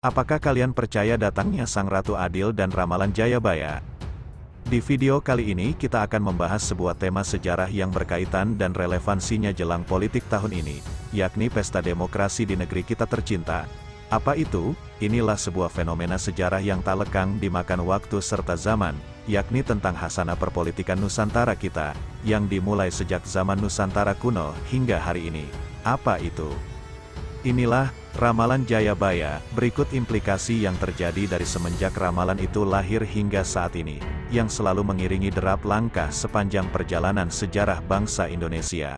Apakah kalian percaya datangnya Sang Ratu Adil dan ramalan Jayabaya? Di video kali ini kita akan membahas sebuah tema sejarah yang berkaitan dan relevansinya jelang politik tahun ini, yakni pesta demokrasi di negeri kita tercinta. Apa itu? Inilah sebuah fenomena sejarah yang tak lekang dimakan waktu serta zaman, yakni tentang hasanah perpolitikan Nusantara kita, yang dimulai sejak zaman Nusantara kuno hingga hari ini. Apa itu? Inilah ramalan Jayabaya. Berikut implikasi yang terjadi dari semenjak ramalan itu lahir hingga saat ini, yang selalu mengiringi derap langkah sepanjang perjalanan sejarah bangsa Indonesia.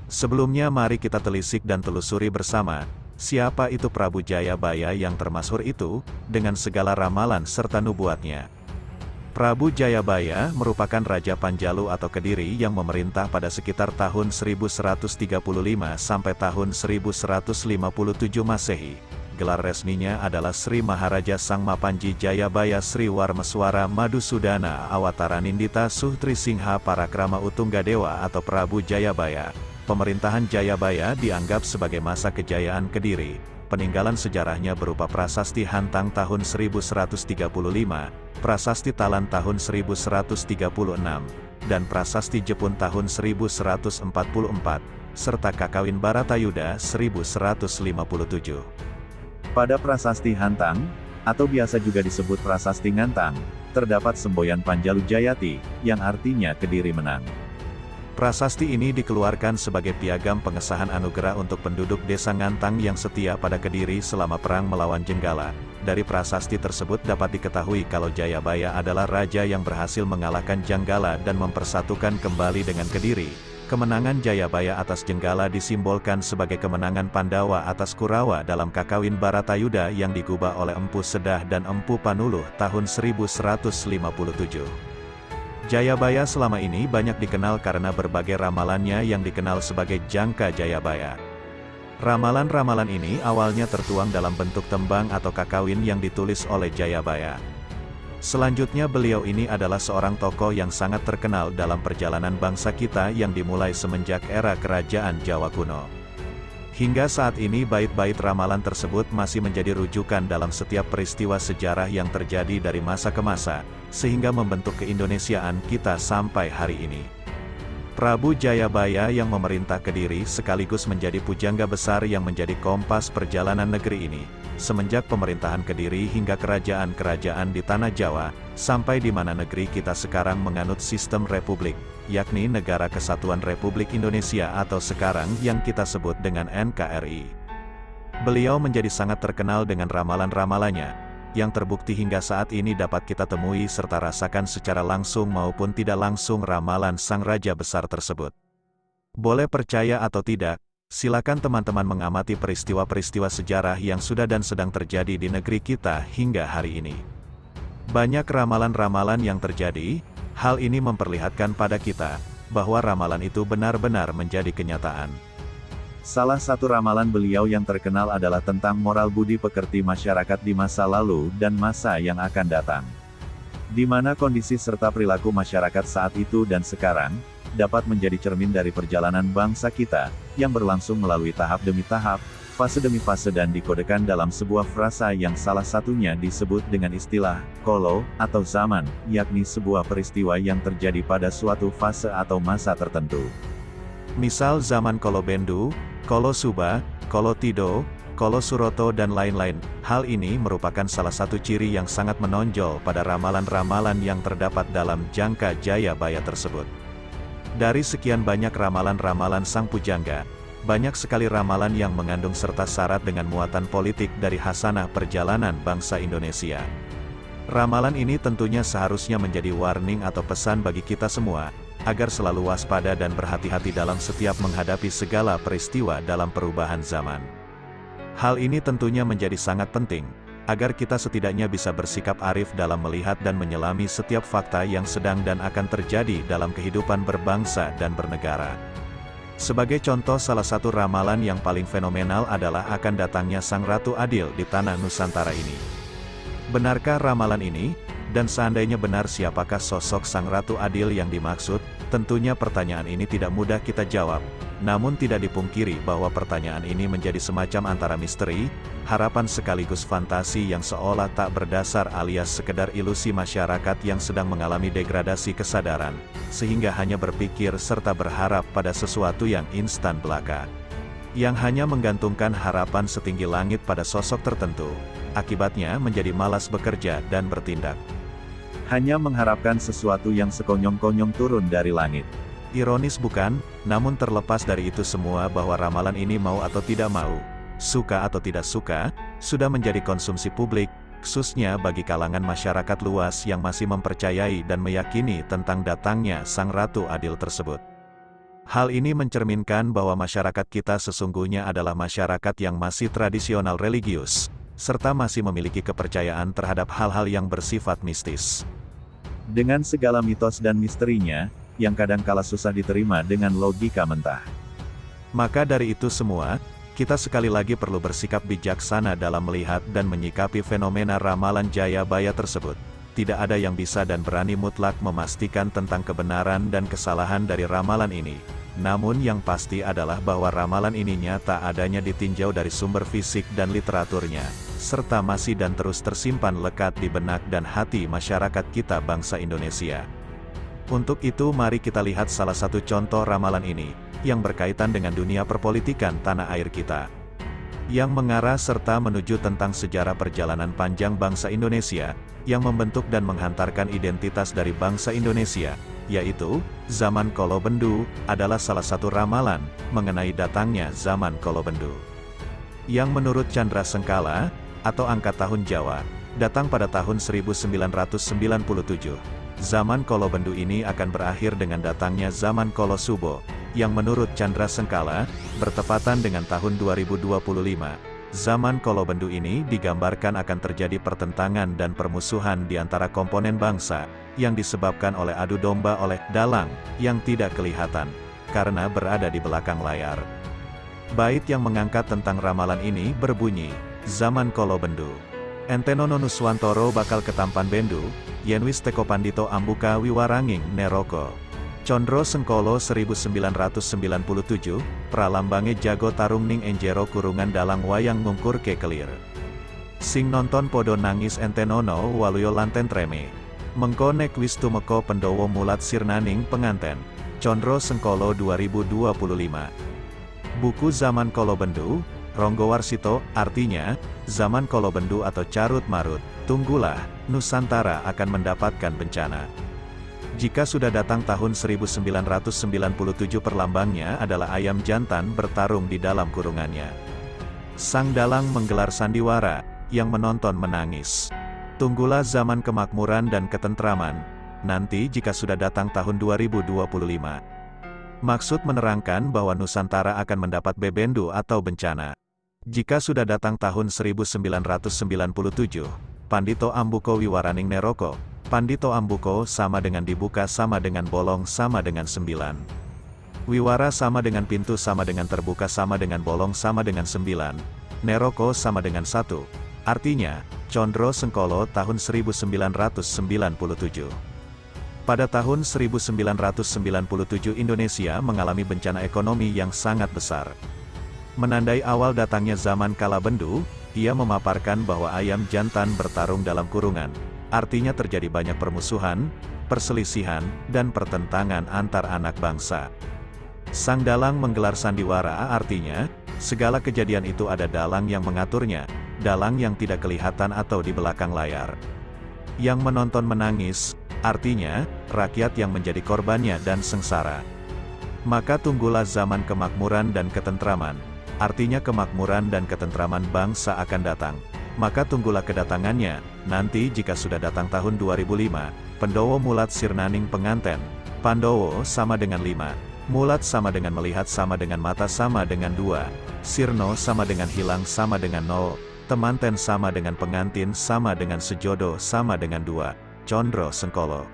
Sebelumnya mari kita telisik dan telusuri bersama, siapa itu Prabu Jayabaya yang termasyhur itu, dengan segala ramalan serta nubuatnya. Prabu Jayabaya merupakan Raja Panjalu atau Kediri yang memerintah pada sekitar tahun 1135 sampai tahun 1157 Masehi. Gelar resminya adalah Sri Maharaja Sang Mapanji Jayabaya Sri Warmeswara Madusudana Awataranindita Suhtri Singha Parakrama Utunggadewa atau Prabu Jayabaya. Pemerintahan Jayabaya dianggap sebagai masa kejayaan Kediri. Peninggalan sejarahnya berupa Prasasti Hantang tahun 1135, Prasasti Talan tahun 1136, dan Prasasti Jepun tahun 1144, serta Kakawin Baratayuda 1157. Pada Prasasti Hantang, atau biasa juga disebut Prasasti Ngantang, terdapat semboyan Panjalu Jayati, yang artinya Kediri menang. Prasasti ini dikeluarkan sebagai piagam pengesahan anugerah untuk penduduk desa Ngantang yang setia pada Kediri selama perang melawan Jenggala. Dari prasasti tersebut dapat diketahui kalau Jayabaya adalah raja yang berhasil mengalahkan Jenggala dan mempersatukan kembali dengan Kediri. Kemenangan Jayabaya atas Jenggala disimbolkan sebagai kemenangan Pandawa atas Kurawa dalam Kakawin Baratayuda yang digubah oleh Empu Sedah dan Empu Panuluh tahun 1157. Jayabaya selama ini banyak dikenal karena berbagai ramalannya yang dikenal sebagai Jangka Jayabaya. Ramalan-ramalan ini awalnya tertuang dalam bentuk tembang atau kakawin yang ditulis oleh Jayabaya. Selanjutnya beliau ini adalah seorang tokoh yang sangat terkenal dalam perjalanan bangsa kita yang dimulai semenjak era kerajaan Jawa kuno. Hingga saat ini bait-bait ramalan tersebut masih menjadi rujukan dalam setiap peristiwa sejarah yang terjadi dari masa ke masa, sehingga membentuk keindonesiaan kita sampai hari ini. Prabu Jayabaya yang memerintah Kediri sekaligus menjadi pujangga besar yang menjadi kompas perjalanan negeri ini, semenjak pemerintahan Kediri hingga kerajaan-kerajaan di Tanah Jawa, sampai di mana negeri kita sekarang menganut sistem republik, yakni Negara Kesatuan Republik Indonesia atau sekarang yang kita sebut dengan NKRI. Beliau menjadi sangat terkenal dengan ramalan-ramalannya, yang terbukti hingga saat ini dapat kita temui serta rasakan secara langsung maupun tidak langsung ramalan Sang Raja Besar tersebut. Boleh percaya atau tidak, silakan teman-teman mengamati peristiwa-peristiwa sejarah yang sudah dan sedang terjadi di negeri kita hingga hari ini. Banyak ramalan-ramalan yang terjadi, hal ini memperlihatkan pada kita, bahwa ramalan itu benar-benar menjadi kenyataan. Salah satu ramalan beliau yang terkenal adalah tentang moral budi pekerti masyarakat di masa lalu dan masa yang akan datang. Di mana kondisi serta perilaku masyarakat saat itu dan sekarang, dapat menjadi cermin dari perjalanan bangsa kita, yang berlangsung melalui tahap demi tahap, fase demi fase dan dikodekan dalam sebuah frasa yang salah satunya disebut dengan istilah, kolo, atau zaman, yakni sebuah peristiwa yang terjadi pada suatu fase atau masa tertentu. Misal zaman Kolo Bendu, Kolo Suba, Kolo Tido, Kolo Suroto dan lain-lain. Hal ini merupakan salah satu ciri yang sangat menonjol pada ramalan-ramalan yang terdapat dalam Jangka Jayabaya tersebut. Dari sekian banyak ramalan-ramalan Sang Pujangga, banyak sekali ramalan yang mengandung serta syarat dengan muatan politik dari hasanah perjalanan bangsa Indonesia. Ramalan ini tentunya seharusnya menjadi warning atau pesan bagi kita semua, agar selalu waspada dan berhati-hati dalam setiap menghadapi segala peristiwa dalam perubahan zaman. Hal ini tentunya menjadi sangat penting, agar kita setidaknya bisa bersikap arif dalam melihat dan menyelami setiap fakta yang sedang dan akan terjadi dalam kehidupan berbangsa dan bernegara. Sebagai contoh salah satu ramalan yang paling fenomenal adalah akan datangnya Sang Ratu Adil di tanah Nusantara ini. Benarkah ramalan ini? Dan seandainya benar siapakah sosok Sang Ratu Adil yang dimaksud? Tentunya pertanyaan ini tidak mudah kita jawab, namun tidak dipungkiri bahwa pertanyaan ini menjadi semacam antara misteri, harapan sekaligus fantasi yang seolah tak berdasar alias sekedar ilusi masyarakat yang sedang mengalami degradasi kesadaran, sehingga hanya berpikir serta berharap pada sesuatu yang instan belaka. Yang hanya menggantungkan harapan setinggi langit pada sosok tertentu, akibatnya menjadi malas bekerja dan bertindak. Hanya mengharapkan sesuatu yang sekonyong-konyong turun dari langit. Ironis bukan? Namun terlepas dari itu semua bahwa ramalan ini mau atau tidak mau, suka atau tidak suka, sudah menjadi konsumsi publik, khususnya bagi kalangan masyarakat luas yang masih mempercayai dan meyakini tentang datangnya Sang Ratu Adil tersebut. Hal ini mencerminkan bahwa masyarakat kita sesungguhnya adalah masyarakat yang masih tradisional religius, serta masih memiliki kepercayaan terhadap hal-hal yang bersifat mistis. Dengan segala mitos dan misterinya, yang kadangkala susah diterima dengan logika mentah. Maka dari itu semua, kita sekali lagi perlu bersikap bijaksana dalam melihat dan menyikapi fenomena ramalan Jayabaya tersebut. Tidak ada yang bisa dan berani mutlak memastikan tentang kebenaran dan kesalahan dari ramalan ini. Namun yang pasti adalah bahwa ramalan ini nyata adanya ditinjau dari sumber fisik dan literaturnya, serta masih dan terus tersimpan lekat di benak dan hati masyarakat kita bangsa Indonesia. Untuk itu mari kita lihat salah satu contoh ramalan ini, yang berkaitan dengan dunia perpolitikan tanah air kita. Yang mengarah serta menuju tentang sejarah perjalanan panjang bangsa Indonesia, yang membentuk dan menghantarkan identitas dari bangsa Indonesia, yaitu, zaman Kolobendu, adalah salah satu ramalan, mengenai datangnya zaman Kolobendu. Yang menurut Chandra Sengkala, atau angka tahun Jawa, datang pada tahun 1997. Zaman Kolobendu ini akan berakhir dengan datangnya zaman Kolosubo, yang menurut Chandra Sengkala, bertepatan dengan tahun 2025. Zaman Kolobendu ini digambarkan akan terjadi pertentangan dan permusuhan di antara komponen bangsa, yang disebabkan oleh adu domba oleh dalang, yang tidak kelihatan, karena berada di belakang layar. Bait yang mengangkat tentang ramalan ini berbunyi, Zaman Kolobendu. Entenono Nuswantoro bakal ketampan bendu, yenwis teko pandito ambuka wiwaranging neroko. Condro Sengkolo 1997, pralambange jago tarung ning enjero kurungan dalang wayang ngungkur ke kelir. Sing nonton podo nangis entenono waluyo lanten treme. Mengko nek wis tumeka pendowo mulat sirnaning penganten. Condro Sengkolo 2025. Buku Zaman Kolobendu, Ronggowarsito, artinya, Zaman Kolobendu atau Carut Marut, tunggulah, Nusantara akan mendapatkan bencana. Jika sudah datang tahun 1997 perlambangnya adalah ayam jantan bertarung di dalam kurungannya. Sang dalang menggelar sandiwara, yang menonton menangis. Tunggulah zaman kemakmuran dan ketentraman, nanti jika sudah datang tahun 2025. Maksud menerangkan bahwa Nusantara akan mendapat bebendu atau bencana. Jika sudah datang tahun 1997, Pandito Ambuko Wiwaraning Neroko, Pandito Ambuko sama dengan dibuka sama dengan bolong sama dengan 9. Wiwara sama dengan pintu sama dengan terbuka sama dengan bolong sama dengan 9. Neroko sama dengan 1. Artinya, Condro Sengkolo tahun 1997. Pada tahun 1997 Indonesia mengalami bencana ekonomi yang sangat besar. Menandai awal datangnya zaman Kalabendu, ia memaparkan bahwa ayam jantan bertarung dalam kurungan. Artinya terjadi banyak permusuhan, perselisihan, dan pertentangan antar anak bangsa. Sang dalang menggelar sandiwara artinya, segala kejadian itu ada dalang yang mengaturnya, dalang yang tidak kelihatan atau di belakang layar. Yang menonton menangis, artinya, rakyat yang menjadi korbannya dan sengsara. Maka tunggulah zaman kemakmuran dan ketentraman, artinya kemakmuran dan ketentraman bangsa akan datang. Maka tunggulah kedatangannya, nanti jika sudah datang tahun 2005, Pendowo mulat sirnaning penganten, Pandowo sama dengan 5, mulat sama dengan melihat sama dengan mata sama dengan 2, sirno sama dengan hilang sama dengan 0, temanten sama dengan pengantin sama dengan sejodo sama dengan 2, Condro Sengkolo.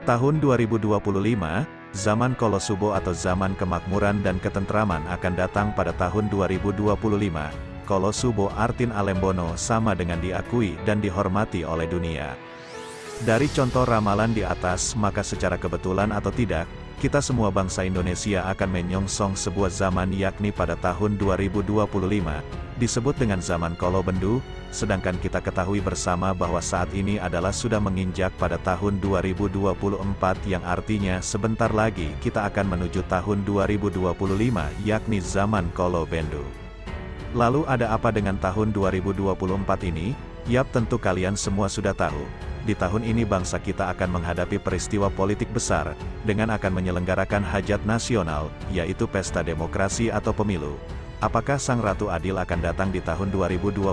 Tahun 2025, zaman Kolosubo atau zaman kemakmuran dan ketentraman akan datang pada tahun 2025. Kolosubo Artin Alembono sama dengan diakui dan dihormati oleh dunia. Dari contoh ramalan di atas maka secara kebetulan atau tidak, kita semua bangsa Indonesia akan menyongsong sebuah zaman yakni pada tahun 2025, disebut dengan zaman Kolo Bendu, sedangkan kita ketahui bersama bahwa saat ini adalah sudah menginjak pada tahun 2024 yang artinya sebentar lagi kita akan menuju tahun 2025 yakni zaman Kolo Bendu. Lalu ada apa dengan tahun 2024 ini? Yap, tentu kalian semua sudah tahu. Di tahun ini bangsa kita akan menghadapi peristiwa politik besar, dengan akan menyelenggarakan hajat nasional, yaitu pesta demokrasi atau pemilu. Apakah Sang Ratu Adil akan datang di tahun 2024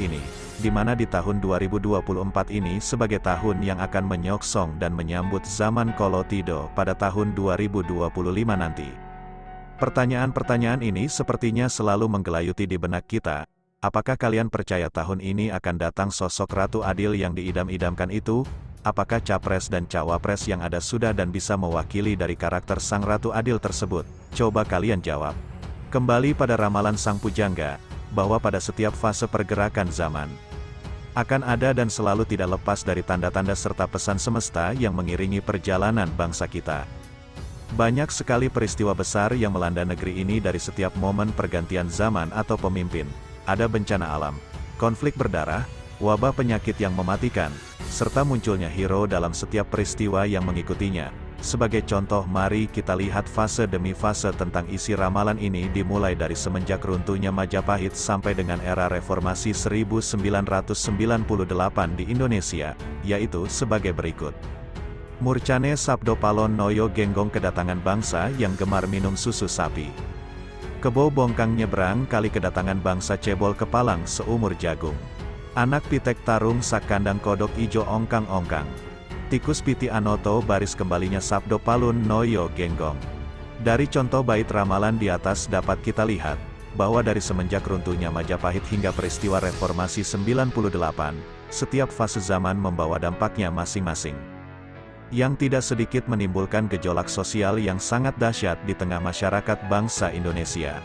ini? Di mana di tahun 2024 ini sebagai tahun yang akan menyongsong dan menyambut zaman Kolo Tido pada tahun 2025 nanti. Pertanyaan-pertanyaan ini sepertinya selalu menggelayuti di benak kita. Apakah kalian percaya tahun ini akan datang sosok Ratu Adil yang diidam-idamkan itu? Apakah capres dan cawapres yang ada sudah dan bisa mewakili dari karakter Sang Ratu Adil tersebut? Coba kalian jawab. Kembali pada ramalan Sang Pujangga, bahwa pada setiap fase pergerakan zaman, akan ada dan selalu tidak lepas dari tanda-tanda serta pesan semesta yang mengiringi perjalanan bangsa kita. Banyak sekali peristiwa besar yang melanda negeri ini dari setiap momen pergantian zaman atau pemimpin. Ada bencana alam, konflik berdarah, wabah penyakit yang mematikan, serta munculnya hero dalam setiap peristiwa yang mengikutinya. Sebagai contoh, mari kita lihat fase demi fase tentang isi ramalan ini dimulai dari semenjak runtuhnya Majapahit sampai dengan era reformasi 1998 di Indonesia, yaitu sebagai berikut. Murcane Sabdo Palon Noyo Genggong kedatangan bangsa yang gemar minum susu sapi. Kebo bongkang nyebrang kali kedatangan bangsa cebol kepalang seumur jagung. Anak pitek tarung sak kandang kodok ijo ongkang-ongkang. Tikus piti anoto baris kembalinya Sabdo Palun Noyo Genggong. Dari contoh bait ramalan di atas dapat kita lihat, bahwa dari semenjak runtuhnya Majapahit hingga peristiwa reformasi 98, setiap fase zaman membawa dampaknya masing-masing. Yang tidak sedikit menimbulkan gejolak sosial yang sangat dahsyat di tengah masyarakat bangsa Indonesia.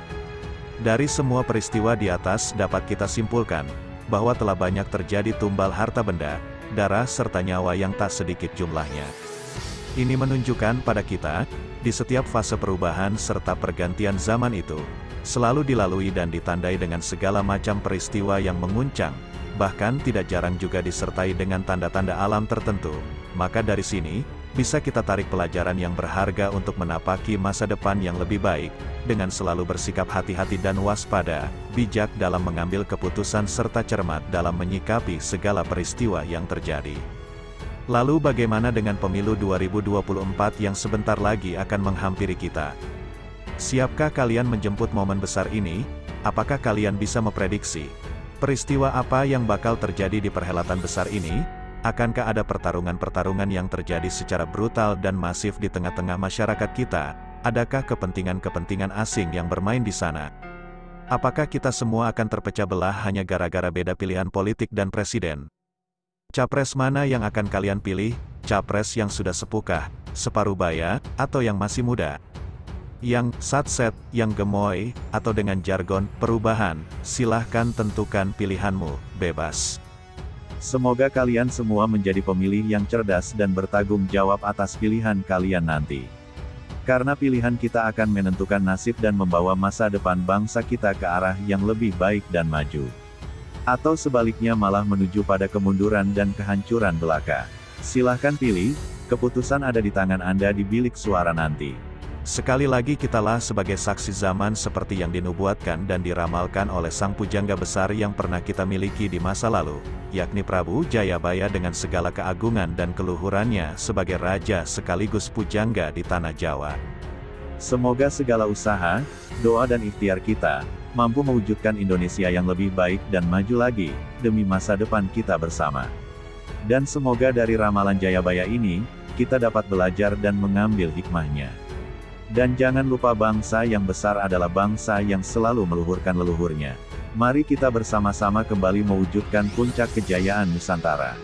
Dari semua peristiwa di atas dapat kita simpulkan, bahwa telah banyak terjadi tumbal harta benda, darah serta nyawa yang tak sedikit jumlahnya. Ini menunjukkan pada kita, di setiap fase perubahan serta pergantian zaman itu, selalu dilalui dan ditandai dengan segala macam peristiwa yang menguncang, bahkan tidak jarang juga disertai dengan tanda-tanda alam tertentu. Maka dari sini, bisa kita tarik pelajaran yang berharga untuk menapaki masa depan yang lebih baik, dengan selalu bersikap hati-hati dan waspada, bijak dalam mengambil keputusan serta cermat dalam menyikapi segala peristiwa yang terjadi. Lalu bagaimana dengan pemilu 2024 yang sebentar lagi akan menghampiri kita? Siapkah kalian menjemput momen besar ini? Apakah kalian bisa memprediksi peristiwa apa yang bakal terjadi di perhelatan besar ini? Akankah ada pertarungan-pertarungan yang terjadi secara brutal dan masif di tengah-tengah masyarakat kita? Adakah kepentingan-kepentingan asing yang bermain di sana? Apakah kita semua akan terpecah belah hanya gara-gara beda pilihan politik dan presiden? Capres mana yang akan kalian pilih? Capres yang sudah sepukah, separuh baya, atau yang masih muda? Yang satset, yang gemoy, atau dengan jargon perubahan? Silahkan tentukan pilihanmu, bebas. Semoga kalian semua menjadi pemilih yang cerdas dan bertanggung jawab atas pilihan kalian nanti. Karena pilihan kita akan menentukan nasib dan membawa masa depan bangsa kita ke arah yang lebih baik dan maju. Atau sebaliknya malah menuju pada kemunduran dan kehancuran belaka. Silahkan pilih, keputusan ada di tangan Anda di bilik suara nanti. Sekali lagi kitalah sebagai saksi zaman seperti yang dinubuatkan dan diramalkan oleh Sang Pujangga besar yang pernah kita miliki di masa lalu, yakni Prabu Jayabaya dengan segala keagungan dan keluhurannya sebagai raja sekaligus pujangga di tanah Jawa. Semoga segala usaha, doa dan ikhtiar kita, mampu mewujudkan Indonesia yang lebih baik dan maju lagi, demi masa depan kita bersama. Dan semoga dari ramalan Jayabaya ini, kita dapat belajar dan mengambil hikmahnya. Dan jangan lupa bangsa yang besar adalah bangsa yang selalu meluhurkan leluhurnya. Mari kita bersama-sama kembali mewujudkan puncak kejayaan Nusantara.